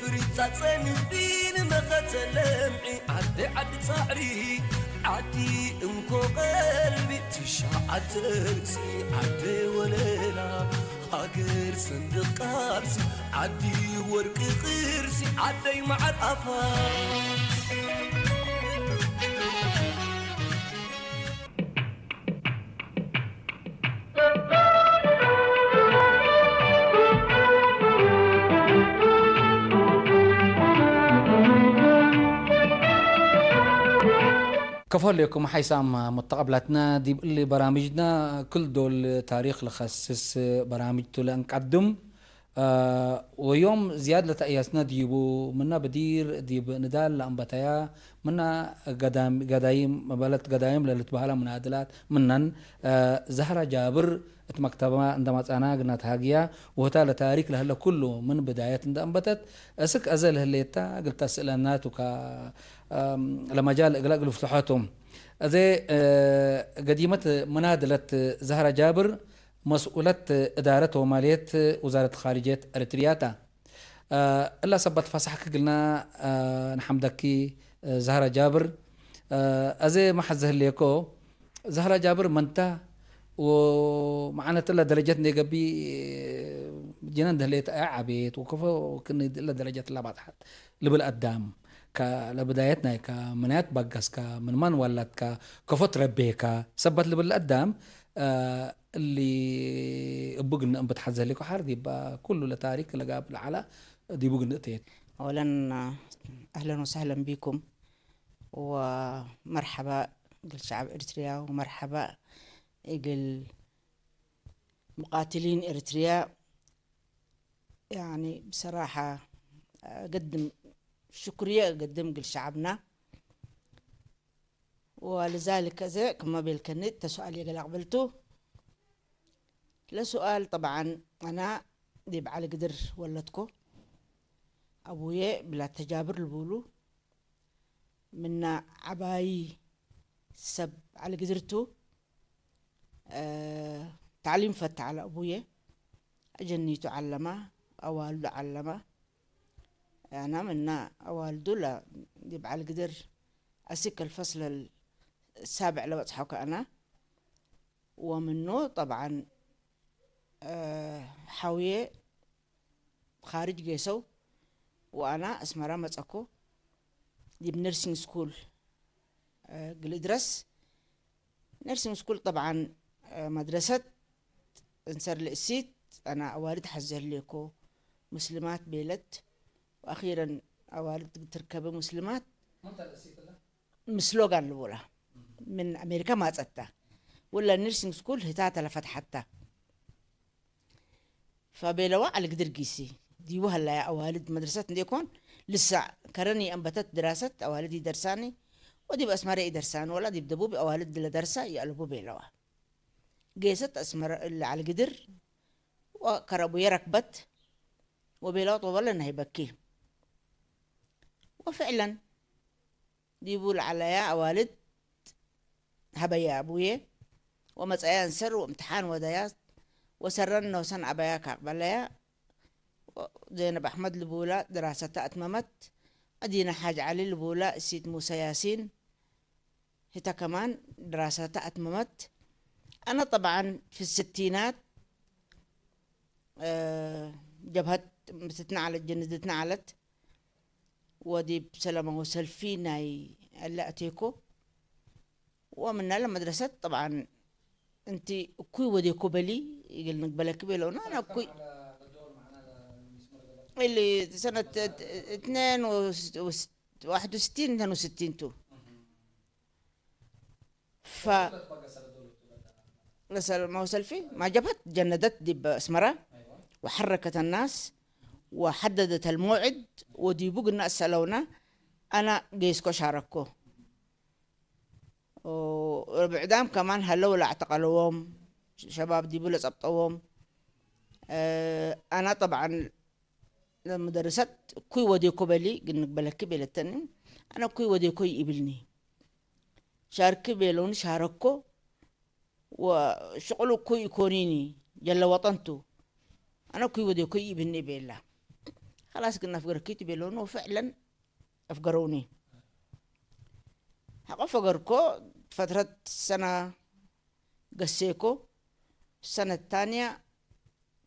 فريتا تنفين مقتلمعي عدي صعري عدي انكو قلبي تشاع ترسي عدي وليلا هاجر صندوق قارسي عدي ورق قرسي عدي مع الأفا كفول لكم حيسام متقبلاتنا دي اللي برامجنا كل دول تاريخ لخصص برامج تلنقدم ويوم زيادة تأياسنا ديبو منا بدير ديب ندال لأنبتايا منا قدايم بلد قدايم للتبهلا منادلات منن زهرة جابر اتمكتبا عندما أنا قلنا هاجيا وهتا لتاريخ لهلا كله من بداية عند أنبتت أسك أزل هليتا قلت أسئلانات وكا لما جاء الإقلاق لفتحاتهم أذي قديمة منادلة زهرة جابر مسؤولة إدارة ومالية وزارة خارجية أريترياتا إلا سبت فصحك قلنا نحمدكي زهرة جابر أذي ما حزه ليكو زهرة جابر منتا ومعنا تلا درجات نيجابي جنان دهليت عبيت وكفو كنا إلا درجات لا بعد حد لبالقدام كلبدايتنا كمنات بقص كمن ولد كفت ربيكا سبت لبالقدام اللي بقنا بتحزه لك وحردي كله لتاريخ لقاب على دي بقنا تيت. اولا اهلا وسهلا بكم ومرحبا قل شعب اريتريا ومرحبا قل مقاتلين اريتريا. يعني بصراحة قدم شكرية قدم قل شعبنا ولذلك زي كما بالكنت تسؤال يقل قبلته لسؤال. طبعا أنا ديب على قدر ولدكو أبويا بلا تجابر البولو منا عباي سب على قدرته تعليم فتح على أبويا أجنيته علمه أوالده علمه. أنا منا أوالده لا ديب على قدر أسك الفصل السابع لو أصحوك أنا ومنه طبعا حاوية خارج جيسو وأنا اسمها رامت أكو دي بنرسينج سكول قل إدرس نرسينج سكول. طبعا مدرسة انسر لقسيت أنا أوالد حزر ليكو مسلمات بيلت وأخيرا أوالد تركب مسلمات مسلوغان الأولى من أمريكا ما تأتى ولا نرسينج سكول هتاتا لفتحتها فبيلوا على قدر قيسي دي وهلا يا أوالد مدرستنا ديكون لسه كرني أنبتت دراسة أوالدي درساني ودي بأسماري درسان ولا دي بدبوب أوالد اللي درسا يقلبوا بيلوا قيست أسمر اللي على قدر وكربو يركبت وبيلوا طوال إنه يبكي وفعلا دي بول على يا أوالد هبيا أبويا ومسأيان سر وامتحان وديات وسرنا وسن أباياك عقباليا زينب أحمد البولا دراستها أتممت. أدينا حاج علي البولا السيد موسى ياسين هتا كمان دراستها أتممت. أنا طبعا في الستينات جبهت تتنعلت جندتنا علت ودي بسلامة وسلفينا ألا أتيكو ومنها لمدرسة طبعا انتي كوي ودي كوبلي يقول نقبلك بيلونا انا كوي اللي سنة 61 تو ف نسأل ما وصل فيه ما جبت جندت دي بأسمرة وحركت الناس وحددت الموعد ودي بوق الناس سألونا أنا جيسكو شاركو وبعدام كمان هلولا اعتقلوهم شباب دي بلس أبطوهم. أنا طبعا المدرسات كوي ودي كوبلي قلنا بلك بيلتنم أنا كوي ودي كوي إبلني شارك بيلون شاركو وشغلو كوي كونيني جل وطنتو أنا كوي ودي كوي إبلني بيلا خلاص قلنا أفقركيتي بيلونه، وفعلا أفقروني. حق أفقركو فترة سنة قسيكو. السنة الثانية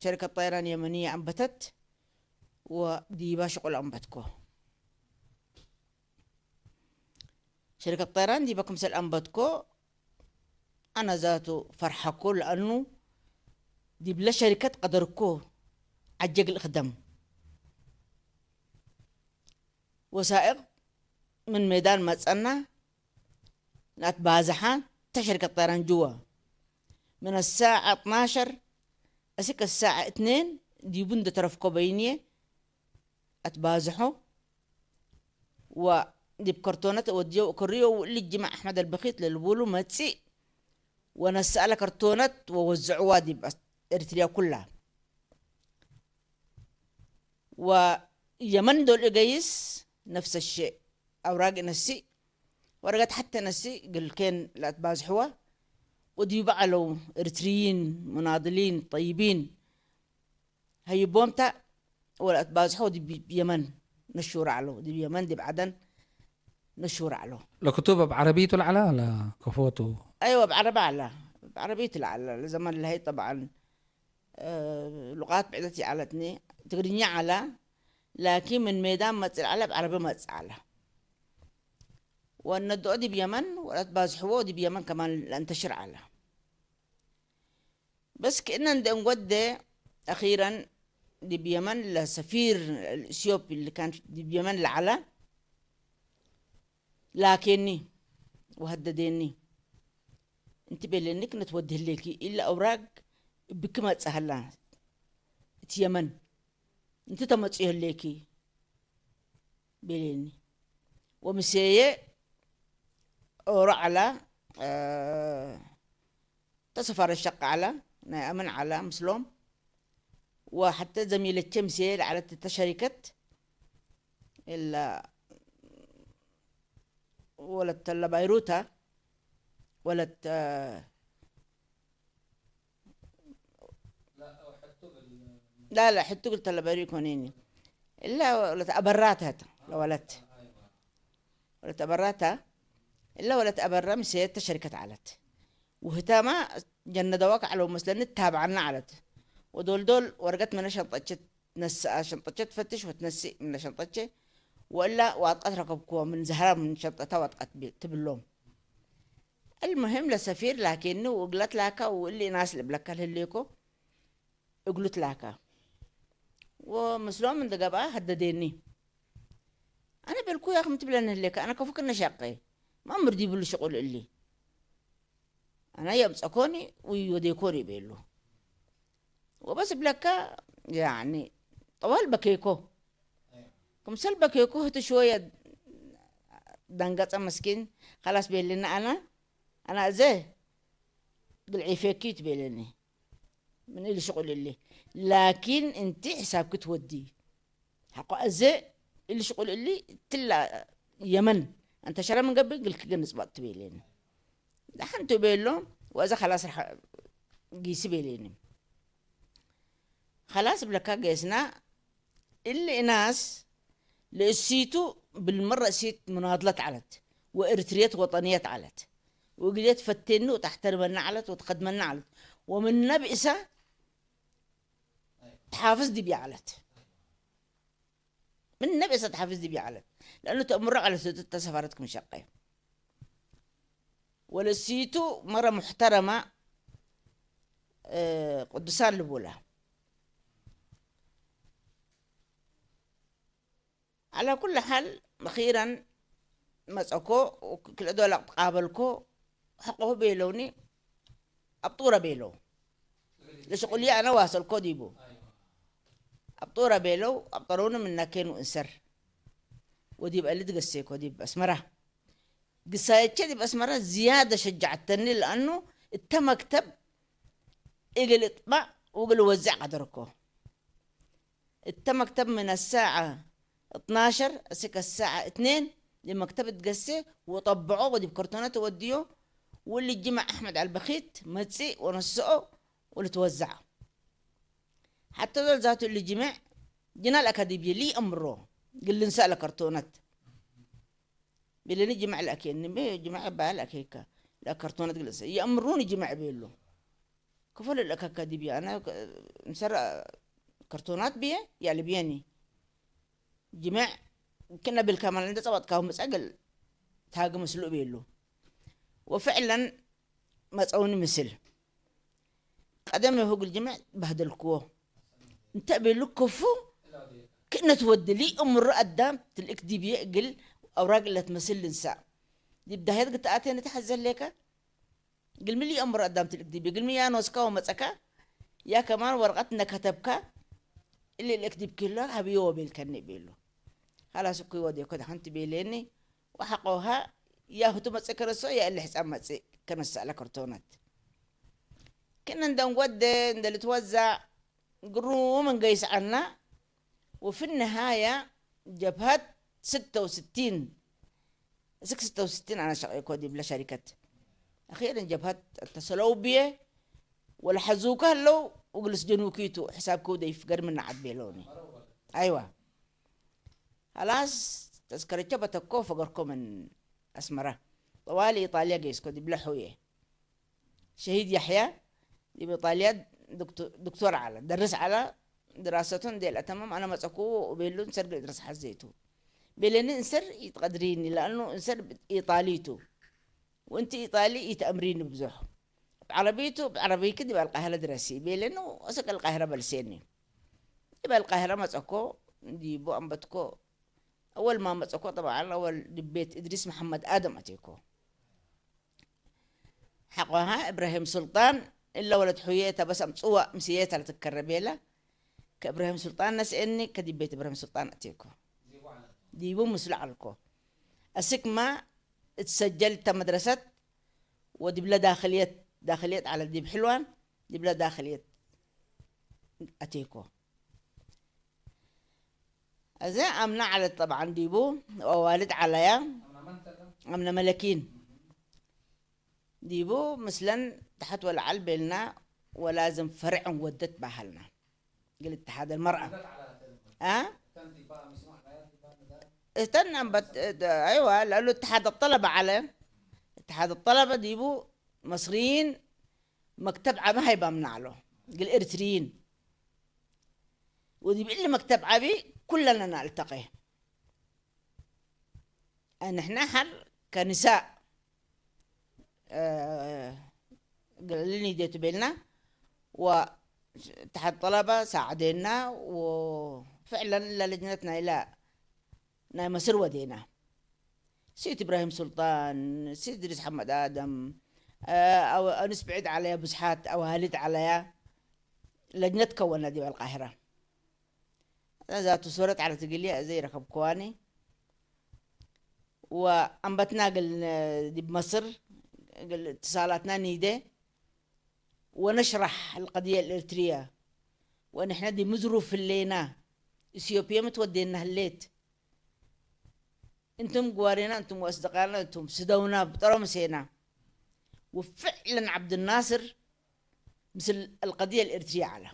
شركة طيران يمنية أنبتت، ودي شغل أنبتكو. شركة طيران دي بكمسل أنبتكو، أنا ذاته فرحكو لأنه دي بلا شركة قدركو عجق الخدم. وسائق من ميدان متصنع نتبازحان تشركة طيران جوا من الساعة 12 أسيك الساعة 2 دي بند ترفقو بيني أتبازحو، ودي بكرتونات وديو كريو اللي جمع أحمد البخيت للبولو ماتسي، ونسأل كرتونات ووزعوها دي بس إريتريا كلها. ويمن دول إجايس نفس الشيء، أوراق نسي ورقت حتى نسي قل كين لا تبازحوا، ودي بعلو إريتريين مناضلين طيبين هي بومتا ولا تبازحوا دي بيمن نشور علو، دي بيمن دي بعدن نشور علو. لكتوبة بعربيته العلا لا كفوته؟ أيوة بعربة على بعربية العلا زمان اللي هي طبعا لغات بعدتي على اثنين تقريني على، لكن من ميدان ما على بعربي ما على. وأن الدعاء دي بيمن ولا تبازحوا دي بيمن كمان لانتشر على. بس كأننا نقود أخيرا دي بيمن لسفير الإثيوبي اللي كان دي بيمن لعلى، لكني وهدديني انت بلينك نتوجه ليكي إلا أوراق بكما تسهلان يمن انت تمتصيه ليكي بليني. ومسيه أورا على تصفر الشق على نأمن على مسلم، وحتى زميلة شمسية على الشركة إلا ولت بيروتا ولت لا حتى قلت بيروت كونيني إلا ولت أبراتها ولت أبراتها إلا ولت أبرة مسيت شركة علت، وهتاما جندواك على مثلا تابعنا علت، ودول ورقت من شنطتش شنطتش تفتش وتنسي من شنطتش، وإلا واتقت ركبكوا من زهرة من شنطتها واتقت تبلوم. المهم لسفير لكنه وقلت لك واللي ناس اللي بلك هليكو قلت لك، ومسلوم من دقابة هدديني أنا بالكو يا أخي متبلن هليك أنا كفوك النشاقي ما مردي بلو شغل اللي أنا يمسكوني ويوديكوني بيلو. وبس بلكا يعني طوال بكيكو كمسل بكيكو هتو شوية دنقات مسكين خلاص بيلنا أنا زي بالعيفيكيت بيلني من اللي شغل اللي، لكن انت حسابك تودي حقو أزي اللي شغل اللي تلا يمن انت شرا من قبل قلت جنس بقى تبيلين دحين تبيلهم، وإذا خلاص رح قيس بيلين خلاص بلكا قيسنا اللي ناس لقسيتو بالمرة سيت مناضلات علت وإرتريات وطنيات علت وقلت فتنو وتحترمنا علت وتقدمنا علت، ومن نبئسة تحافظ دي بيعلت من نبئسة تحافظ دي بيعلت لأنه تأمر على سيدة سفارتكم شقية. ولسيتو مرة محترمة قدسان لبولا. على كل حال أخيرا مسأكو وكل دولة قابلكو حقه بيلوني أبطورة بيلو لشغل لي أنا واصل كوديبو أبطورة بيلو أبطرونا من ناكين وإنسر ودي بقى اللي تقسيكو دي بأسمرة قصايتش دي بأسمرة زيادة شجعتني لأنه التمكتب إقل اطبع وقل وزع قدركو. التمكتب من الساعة 12 أسيك الساعة 2 لمكتبة تقسي وطبعوه ودي بكرتونات وديو، واللي جمع أحمد على البخيت متسي ونسقه واللي توزعه. حتى دول ذاته اللي جمع جنا الأكاديمية لي أمره قل نسأل كرتونات بيلي جمع الأكين جمع بالك هيك لا كرتونات جلسة يأمروني جمع بيلو كفل الأكاديمية أنا نسر كرتونات بيه يعني بيني جمع كنا بالكامل عند صوت كاهم مسأقل تاج مسلوق بيلو وفعلا مسعوني مثل قدم هو الجمع بهدلكوه انت بيلو كفو كنا تود لي امر قدام الأكاديمية قل أوراق اللي تمثل نساء دي بداية قلت آتي تحزن لك قل ملي أمر قدام الأكاديمية قل مي يا نوسكا ومسكا يا كمان ورقتنا كتبك اللي الأكاديمية كلها هبيو بالكني بيلو خلاص كوي ودي كده حنت بيليني وحقوها يا هتو مسك رسويا اللي حساب مسك كان على كرتونات كنا ندون ود ندل توزع قروم نقيس عنا وفي النهاية جبهات 66 أنا كودي بلا شركة أخيرا جبهات اتصلوا بي ولا حزوكه لو وجلس جنوكيتو حساب كودي يفقر من عاد بيلوني أيوة خلاص تذكرة جبهة الكوفة قركم من أسمرة طوالي إيطاليا قيس كودي بلا حوية شهيد يحيى دي بإيطاليا دكتور على درس على دراستهم ديل تمام أنا مسكوه وبيلو نسر درس حزيتو بيلين انسر يتقدريني لأنه انسر إيطاليتو وانت إيطالي يتأمريني بزوح بعربيتو بعربي كده يبقى القاهرة دراسي بيلينو أسك القاهرة بلسيني يبقى القاهرة مسكو ديبو أنبتكو أول ما مسكو طبعا أول بيت إدريس محمد آدم أتيكو حقوها إبراهيم سلطان إلا ولد حويته بس أمسوة مسيتها لتكربيلة كإبراهيم سلطان ناس إني كدي بيت إبراهيم سلطان أتيكو ديبو مسلعلكو أسكما اتسجلت مدرسة ودبلا داخلية على ديب حلوان دبلا داخلية أتيكو أزا أمنا على طبعا ديبو ووالد عليا أمنا ملكين ديبو مثلا تحت ولا علبلنا ولازم فرع ودت بحلنا قل اتحاد المرأة استنى ايوه لانه اتحاد الطلبه على اتحاد الطلبه ديبو مصريين مكتب ما هيبقى منع له قال اريتريين ودي بيقول لي مكتب عبي كلنا نلتقي نحن حر كنساء قال لي ديتو بيلنا واتحاد الطلبه ساعدنا وفعلا لجنتنا الى نايم مصر ودينا سيد إبراهيم سلطان سيد إدريس محمد آدم أو نسبعد عليها بسحات أو هالد عليها لجنة كونا دي بالقاهرة ذات صورة على تقلية زي ركب كواني وأنبتنا قل دي بمصر قل اتصالاتنا نيدة ونشرح القضية الإريترية ونحن دي مزروف اللينا إثيوبيا متودينا هالليت انتم قوارينا انتم واصدقائنا انتم سدونا بطرمسينا وفعلا عبد الناصر مثل القضية الإريترية على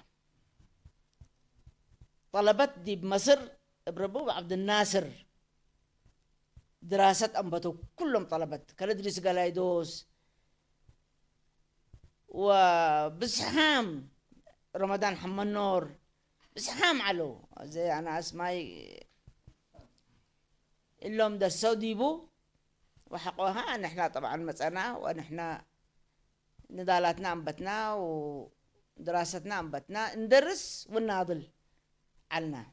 طلبت دي بمصر بربوب عبد الناصر دراسة أنبتوا كلهم طلبت كالدريس قلايدوس وبسحام رمضان حمد نور بسحام علو زي أنا اسماي اللهم ده السوديبو وحقوها نحن طبعا مسأنا ونحن نضالاتنا أنبتنا ودراستنا أنبتنا ندرس ونناضل علنا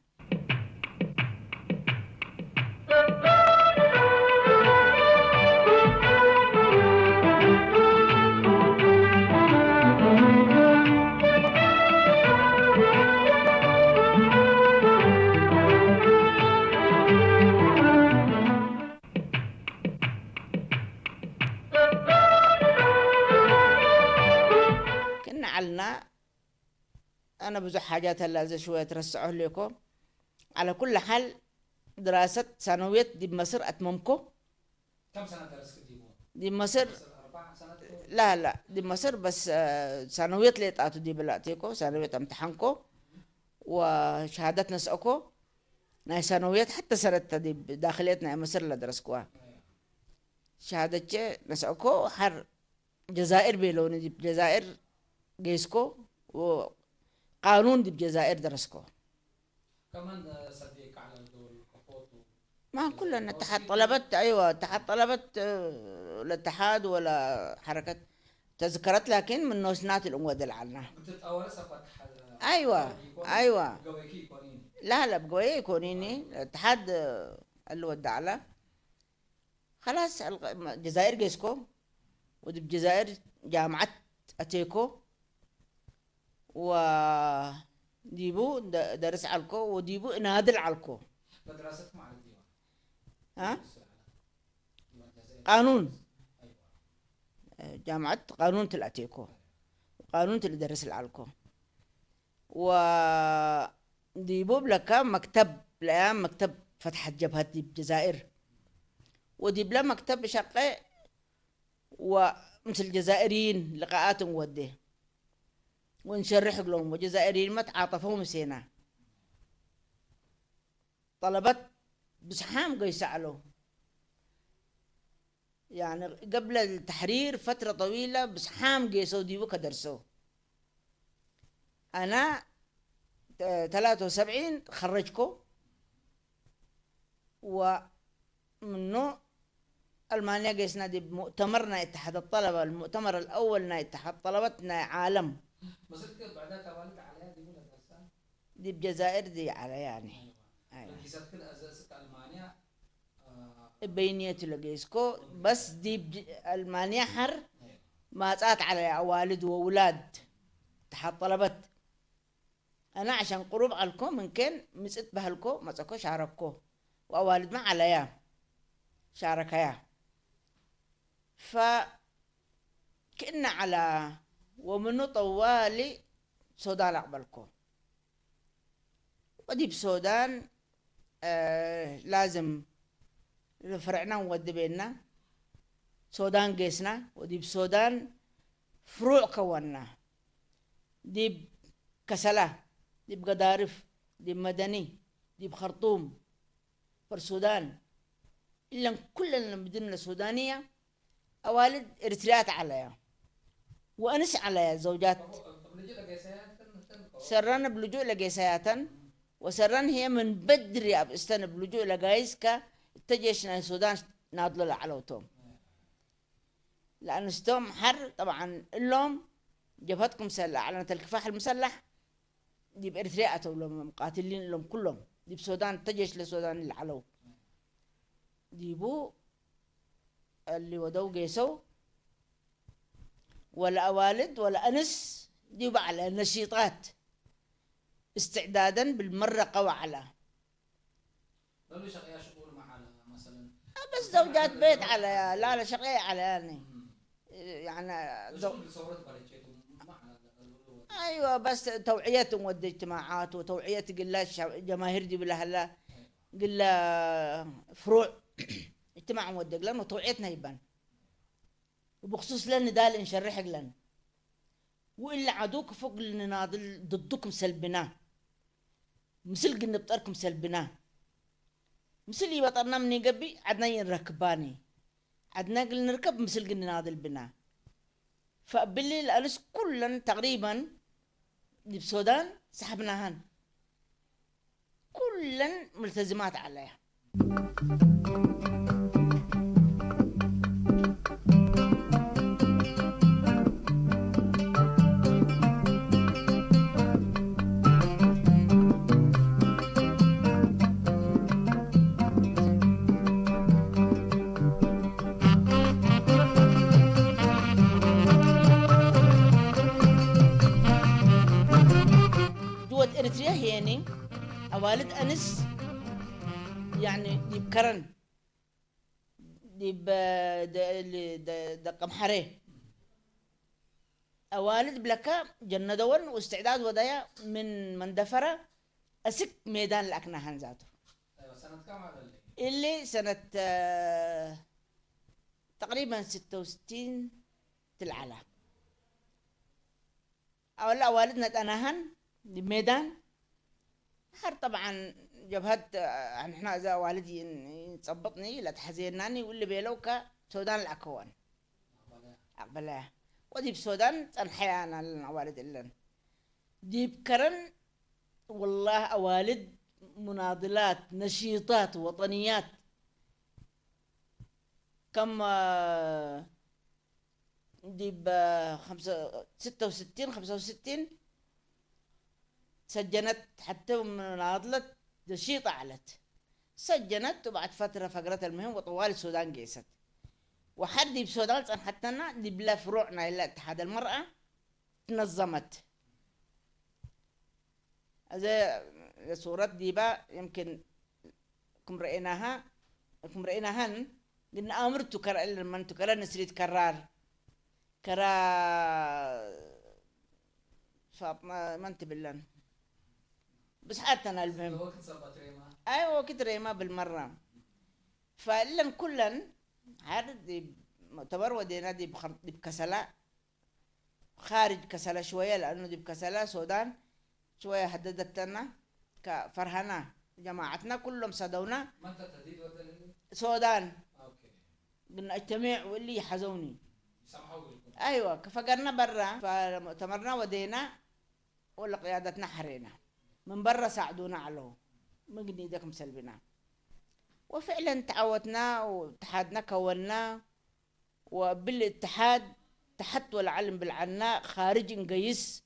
كنا علنا أنا بزح حاجات هلا زي شوية ترسعه لكم على كل حال دراسة ثانوية دي بمصر أتممكو كم سنة درست دي بمصر 4 سنوات لا دي بمصر بس ثانوية ليتاتو دي بلاتيكو ثانوية امتحانكو وشهادة نسأكو ناي ثانويات حتى سنة دي داخليتنا مصر لا درسكوها شهادة نسأكو حر جزائر بيلوني دي بجزائر جيسكو وقانون دي بجزائر درسكو كمان صديق على دول كفوتو ما كلنا اتحاد طلبت ايوه اتحاد طلبت الاتحاد ولا حركة تذكرت لكن من نوسنات الأمود العلنا بتتأول فتح ايوه ايوه قويكي قونين لا بقوي كونيني الاتحاد اللي ودع له خلاص الجزائر جيسكو ودي بجزائر جامعة أتيكو وديبو درس علكو وديبو نادل علكو مدرستكم على الديوان ها قانون جامعة قانون الأتيكو قانون اللي درس العلكو وديبو بلكا مكتب الأيام مكتب فتح الجبهات دي بجزائر ودي بلا مكتب شقي ومثل الجزائريين لقاءات وديه ونشرح لهم وجزائريين ما تعاطفوا مسينا طلبت بسحام قو يسألوا يعني قبل التحرير فترة طويلة بسحام قيسوا ديبو كدرسوا أنا 73 خرجكو ومنه ألمانيا قيسنا دي بمؤتمرنا اتحاد الطلبة المؤتمر الأول نا اتحاد طلبتنا عالم بس كيف بعدها كوالد عليها دي ولا درسان دي بجزائر دي على يعني أيوة الحساب كده أساسك ألمانيا بينية لقيسكو بس دي ألمانيا حر ما تقات على والد وأولاد اتحاد طلبت أنا عشان قروب علكم ممكن مسئت بهالكو ما تسكو شارككو وأوالد ما عليا شاركيا فكنا على ومنو طوالي سودان أقبلكو ودي بسودان لازم فرعنا ودي بينا سودان قيسنا ودي بسودان فروع كونا دي بكسلة دي بقدارف دي بمدني دي بخرطوم في السودان إلا كلنا بدنا سودانية أوالد إريتريات عليها وأنس عليها زوجات سرنا بلجوء لقيسياتا وسرنا هي من بدري أبستن بلجوء لقايسكا اتجيشنا السودان ناضل علوتهم لأن ستوم حر طبعا اللوم جبهتكم مسلح على الكفاح المسلح دي بإريتريات لهم مقاتلين لهم كلهم دي بسودان اتجيش للسودان اللي علو ديبو اللي ودو قيسو ولا أوالد ولا أنس ديبو على النشيطات استعدادا بالمرة قوى على ضلوا شقيا شغول مع مثلا بس زوجات بيت على لا شقية على يعني أيوة بس توعية ودي اجتماعات وتوعية قلة جماهير دي بالله لا قلة فروع اجتماع مودق لنا وتوعيتنا يبان وبخصوص لنا دال نشرح لنا وإلا عدوك فوق نناضل ضدكم سلبنا مثل قلنا بطركم سلبنا مثل يبطرنا من يقبي عدنا ينركباني عدنا قلنا نركب مثل قلنا ناضل بنا فباللي الألس كلنا تقريبا بسودان سحبناهن كلن ملتزمات عليها جوة إريتريا يعني والد أنس يعني دي بكرن دي دقم حريه أوالد بلكا جنة دون واستعداد ودايا من مندفرة أسك ميدان الأكناهن ذاته سنة كم على اللي سنة تقريبا 66 تلعلا أولا والدنا أناهن دي ميدان هر طبعا جبهت احنا اذا والدي يصبطني لا تحزيناني واللي بيلوكا سودان العكوان أقبلها ودي بسودان تنحيانا الوالد إلن دي بكرن والله أوالد مناضلات نشيطات وطنيات كم دي ستة وستين 65 سجنت حتى مناضلة نشيطة علت سجنت وبعد فترة فقرت المهم وطوال السودان قيست وحد دي بسودان حتى دي بلا فروعنا إلا اتحاد المرأة تنظمت زي صورة ديبا يمكن كم رأيناهن قلنا أمرتو كرا إلا من تكرا نسريت كرار كرا فاطمة ما انت بالله بس حتى المهم ايوه وقت ريما بالمرة فإلا كلن عاد دي مؤتمر ودينا دي بكسلا خارج كسلا شوية لأنه دي بكسلا سودان شوية هددتنا كفرهنا جماعتنا كلهم صدونا سودان قلنا اجتمع واللي يحزوني ايوه فقرنا برا فمؤتمرنا ودينا ولا قيادتنا حرينا من برا ساعدونا عليه من ايدك مسلبنا وفعلا تعودنا واتحادنا كونا وبالاتحاد تحت والعلم بالعناء خارج نقيس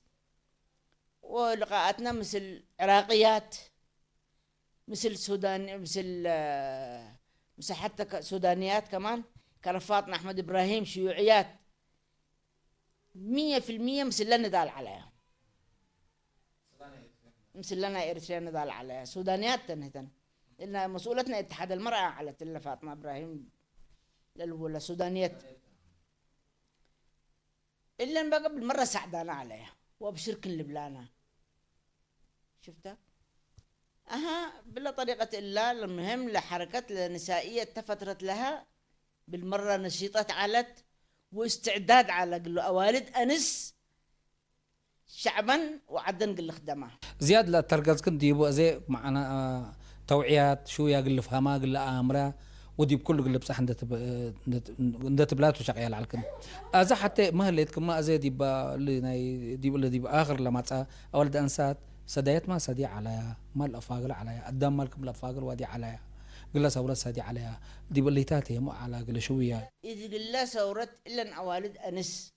ولقاءاتنا مثل عراقيات مثل سودان مثل حتى سودانيات كمان كرفاطنا أحمد إبراهيم شيوعيات 100% مثل لنا نضال عليها مثل لنا إريتريا نضال عليها سودانيات تنهتن إن مسؤولتنا اتحاد المرأة على تلا فاطمة إبراهيم للأولى سودانيات إلا بقى بالمرة سعدانا عليها وبشرك لبلانا شفتها بلا طريقة إلا المهم لحركة النسائية فترت لها بالمرة نشيطات علت واستعداد على قلو أوالد أنس شعبا وعدن قل خدمة زياد لا تركز كنت يبو زي معنا توعيات شو يا قل فهما قل امره ودي بكل قل بصح ندت بلاتو شغال على الكن ازا حتى ما ليتكم ما ازي دي دي اخر لما تصا اولد انسات سدايت ما سدي عليها ما الافاقل عليها قدام مالكم الافاقل وادي عليها قل سورة سدي عليها دي بليتاتي مو على قل شويه اذا قل سورة الا اوالد انس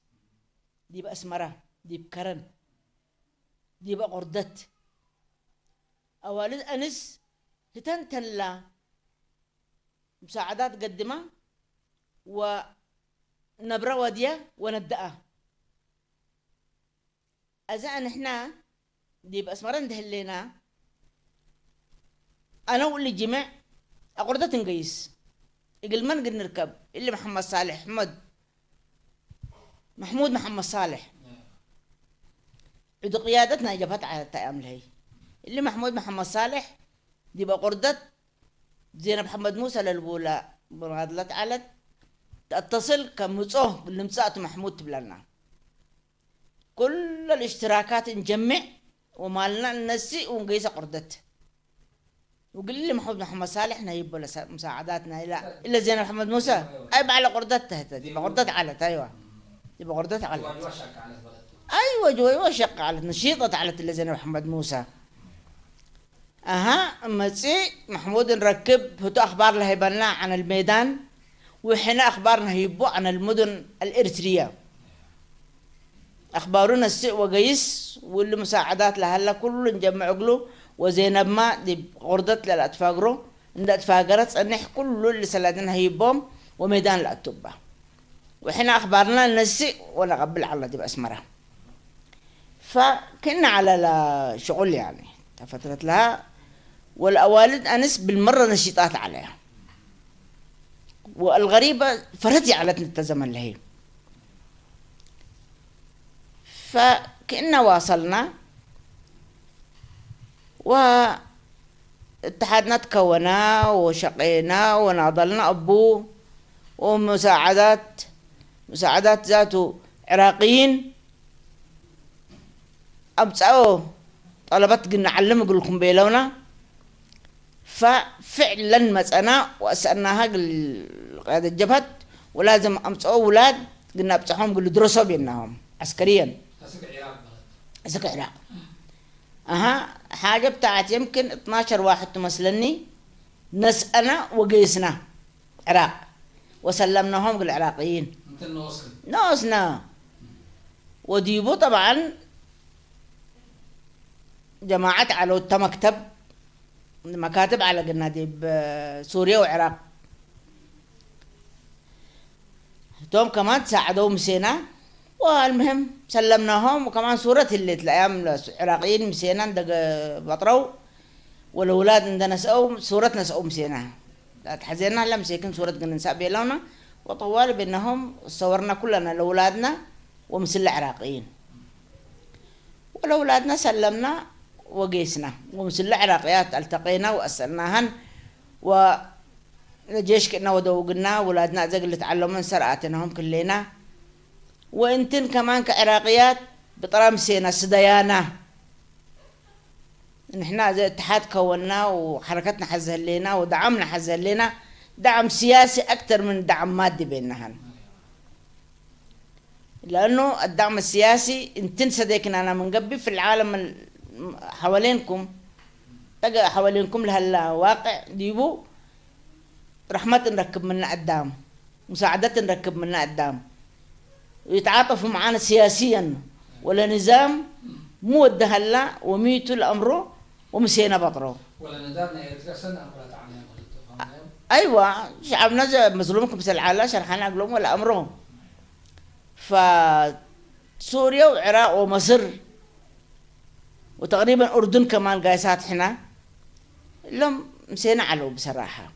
دي باسمره دي بكرن دي بقردت اوالد انس هتنتن لا مساعدات قدمة ونبرة ودية وندأة أزا نحنا دي بأسمران دهلينا أنا واللي جمع أقردت نقيس يقل ما نقدر نركب اللي محمد صالح محمود محمد صالح عدو قيادتنا جبهت على التأمل هي اللي محمود محمد صالح دي بقردت زينب محمد موسى للبولا مناضلت علت تتصل كمصوه بالمسات محمود تبلنا كل الاشتراكات نجمع ومالنا ننسي ونقيس قردت وقل لي محمد صالح نجيب له مساعداتنا الا زينب محمد موسى اي على قردتها دي قردت علت ايوه دي قردت علت ايوه جوي وشق علت نشيطه علت الا زينب محمد موسى مسي محمود نركب هتو أخبار لهيبنا عن الميدان وحنا أخبارنا هيبو عن المدن الإريترية أخبارنا السئ وقيس واللي مساعدات لهلا كله نجمع عقله وزينب ما دي غردت للأتفاقرو عند أتفاقرت أنح كله اللي سلادنا هيبوم وميدان الأتوبة وحنا أخبارنا السئ ونقبل على دي بأسمرة فكنا على شغل يعني فترة لها والأوالد أنس بالمرة نشيطات عليها والغريبة فرتي على التزمن لهي فكأننا واصلنا واتحادنا تكونا وشقينا وناضلنا أبوه ومساعدات ذاته عراقيين أبصعوه طلبت قلنا علم أقول لكم بيلونا ففعلا مسأنا وأسألناها قيادة الجبهة ولازم أمسوا أولاد قلنا أبصحهم قلوا درسوا بينهم عسكريا عسكر العراق حاجة بتاعت يمكن 12 واحد تمثلني نسأنا وقيسنا عراق وسلمناهم للعراقيين نوصنا وديبو طبعا جماعة على مكتب مكاتب على قلنا دي بسوريا وعراق توم كمان ساعدوا مسينا والمهم سلمناهم وكمان صورة اللي الأيام العراقيين مسينا عندك بطروا والأولاد عندنا سأو صورتنا سأو مسينا تحزينا هلا مسيكين صورة قلنا نساء بيلونا وطوال بينهم صورنا كلنا لأولادنا ومثل العراقيين ولأولادنا سلمنا وقيسنا ومثل العراقيات التقينا وأسألناهن ولجيش كنا ودوقنا ولادنا زي اللي تعلمون سرعتناهم كلنا وانتن كمان كعراقيات بطرامسينا سديانا نحنا زي اتحاد كونا وحركتنا حزها لنا ودعمنا حزها لنا دعم سياسي أكثر من دعم مادي بينهن لأنه الدعم السياسي انتن صديقنا أنا من قبل في العالم حوالينكم تلقى حوالينكم لهالواقع ديبو رحمة نركب منا قدام مساعدة نركب منا قدام ويتعاطفوا معنا سياسيا ولا نظام مودة هلا وميتوا الأمره ومسينا بطره ولا ندارنا يرجع سنة أمرات عنهم أيوة شعبنا مظلومكم بس العالة شرحنا أقولهم ولا أمرهم فسوريا وعراق ومصر وتقريبا أردن كمان قايسات حنا لهم مسينا علو بصراحة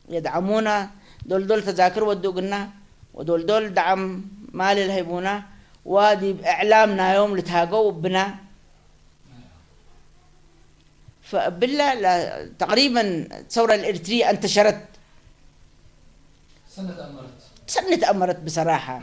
يدعمونا دول تذاكر ودو قلنا ودول دعم مالي الهيبونا وادي بإعلامنا يوم لتهاقوا بنا فبالله تقريبا الثورة الإريترية انتشرت سنة أمرت بصراحة